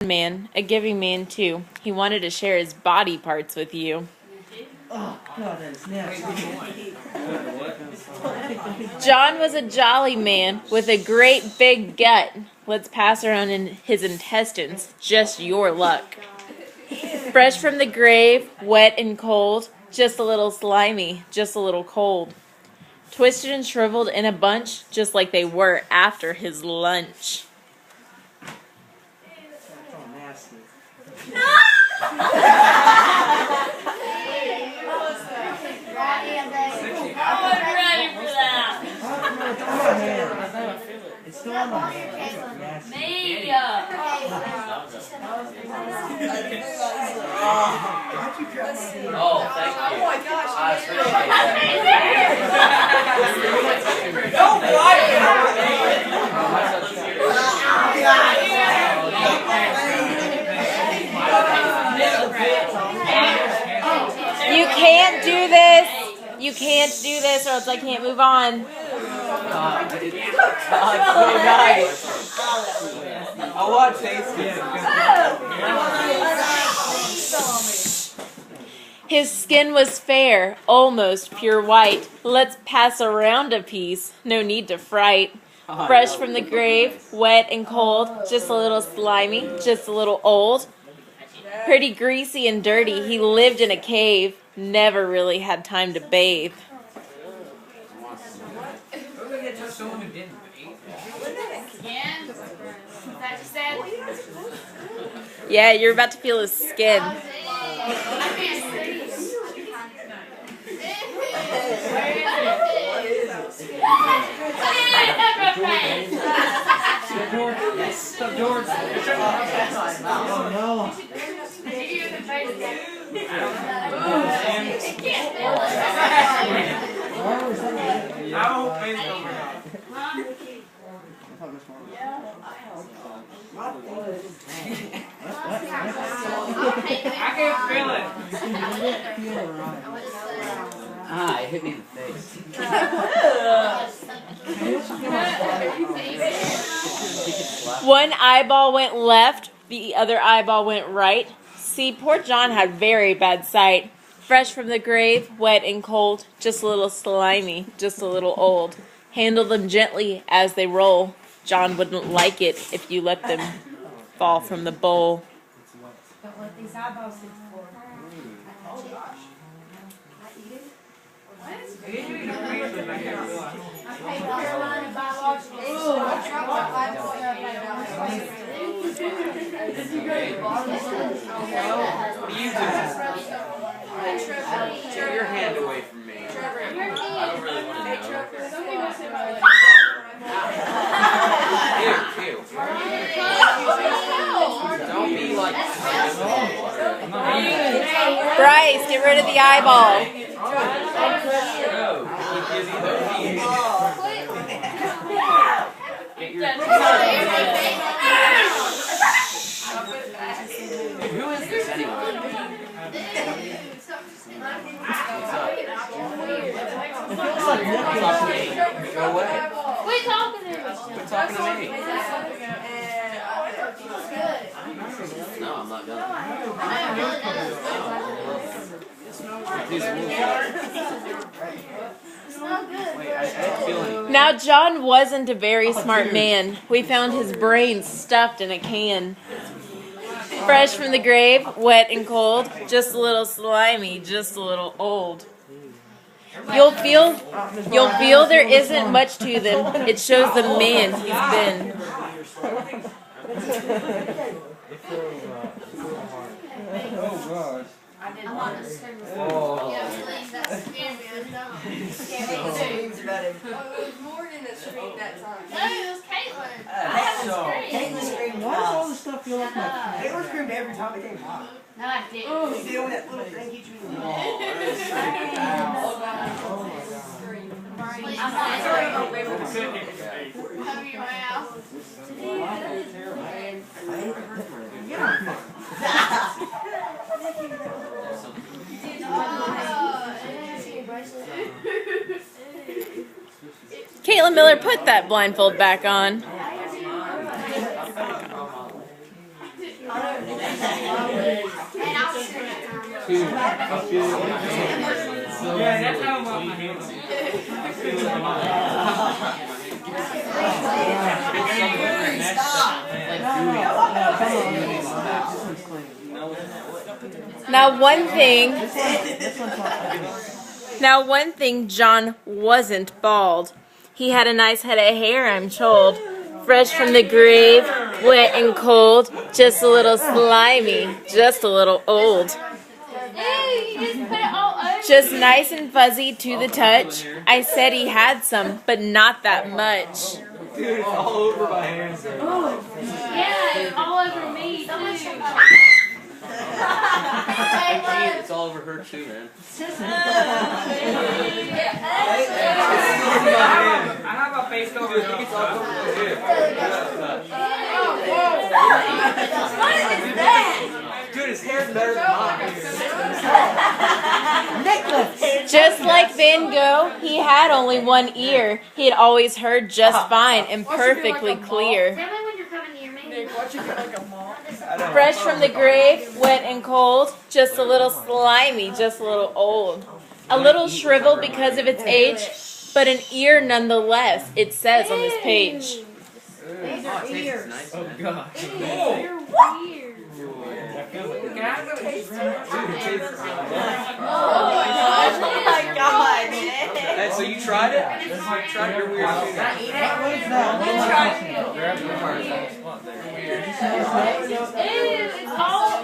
man, a giving man too. He wanted to share his body parts with you. Oh, God, that is nasty. John was a jolly man with a great big gut. Let's pass around in his intestines, just your luck. Fresh from the grave, wet and cold, just a little slimy, just a little cold. Twisted and shriveled in a bunch, just like they were after his lunch. Oh, nasty. I'm ready for that. It's still on my hand. Nasty. Media. Oh, thank you. Oh my gosh. I appreciate that. Don't You can't do this. You can't do this or else I can't move on. so nice. I want tasting. His skin was fair, almost pure white. Let's pass around a piece, no need to fright. Fresh from the grave, wet and cold, just a little slimy, just a little old. Pretty greasy and dirty, he lived in a cave, never really had time to bathe. Yeah, you're about to feel his skin. Oh, no. I can feel it. Ah, it hit me in the face. One eyeball went left, the other eyeball went right. See, poor John had very bad sight. Fresh from the grave, wet and cold, just a little slimy, just a little old. Handle them gently as they roll. John wouldn't like it if you let them fall from the bowl. Don't let these eyeballs sit forward. Oh gosh. Okay, Carolina Biological. Take your hand away from me. I don't really want to know. Ew. Don't be like Bryce, get rid of the eyeball. Who is this anyway? Go away. Quit talking to me. Quit talking to me. No, I'm not done. Now, John wasn't a very smart man. We found his brains stuffed in a can. Fresh from the grave, wet and cold, just a little slimy, just a little old. You'll feel there isn't much to them. It shows the man he's been. Oh, gosh. I'm on the screen. Oh. Yeah, please, that scared me. I know. Oh, it was more than a scream that time. No, it was Caitlin. Caitlin screamed. Why does all this stuff feel like my Caitlin screamed every time it came hot. No, I didn't. You did when that little thing hit you in the wall. I'm sorry. Cover your mouth. Caitlin Miller, put that blindfold back on. Yeah, that's how I want my hands. Now one thing John wasn't bald. He had a nice head of hair, I'm told. Fresh from the grave, wet and cold, just a little slimy, just a little old. Just nice and fuzzy to the touch. I said he had some, but not that much. Dude, it's all over my hands. Yeah, it's all over me, too. It's all over her too, man. I have a face over here. It's all over Dude, his hair's better than mine. Just like Van Gogh, he had only one ear. He had always heard just fine and perfectly clear. Tell me when you're coming near me. Fresh from the grave, wet and cold, just a little slimy, just a little old. A little shriveled because of its age, but an ear nonetheless, it says on this page. Oh, God. You're weird. Oh my god. Hey, so you tried it? You tried it? You're weird. It's all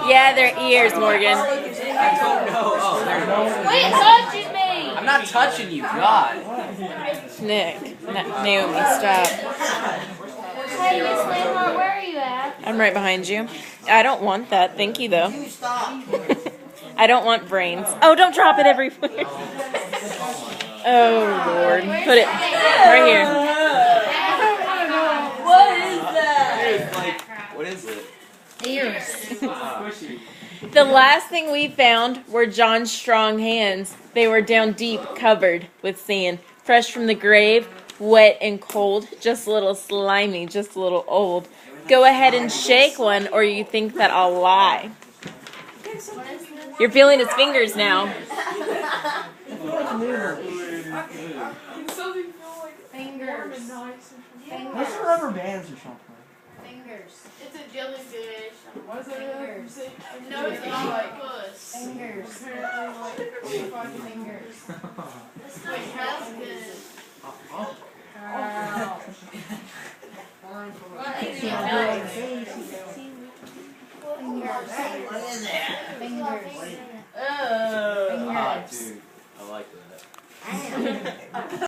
Yeah, their ears, Morgan. I don't know. Oh, there it is. Quit touching me! I'm not touching you, God. Nick, Naomi, stop. Hey, Miss Landmark, where are you at? I'm right behind you. I don't want that. Thank you, though. I don't want brains. Oh, don't drop it everywhere. Oh, Lord. Put it right here. What is that? Dude, like, what is it? The last thing we found were John's strong hands. They were down deep, covered with sand. Fresh from the grave, wet and cold, just a little slimy, just a little old. Go ahead and shake one, or you think that I'll lie. You're feeling his fingers now. Fingers. What's the rubber bands or something? Fingers. It's a jellyfish. What is Fingers. No, it's an octopus. Fingers. Fingers. Wait, smells good. Fingers. What is that? Fingers. Oh.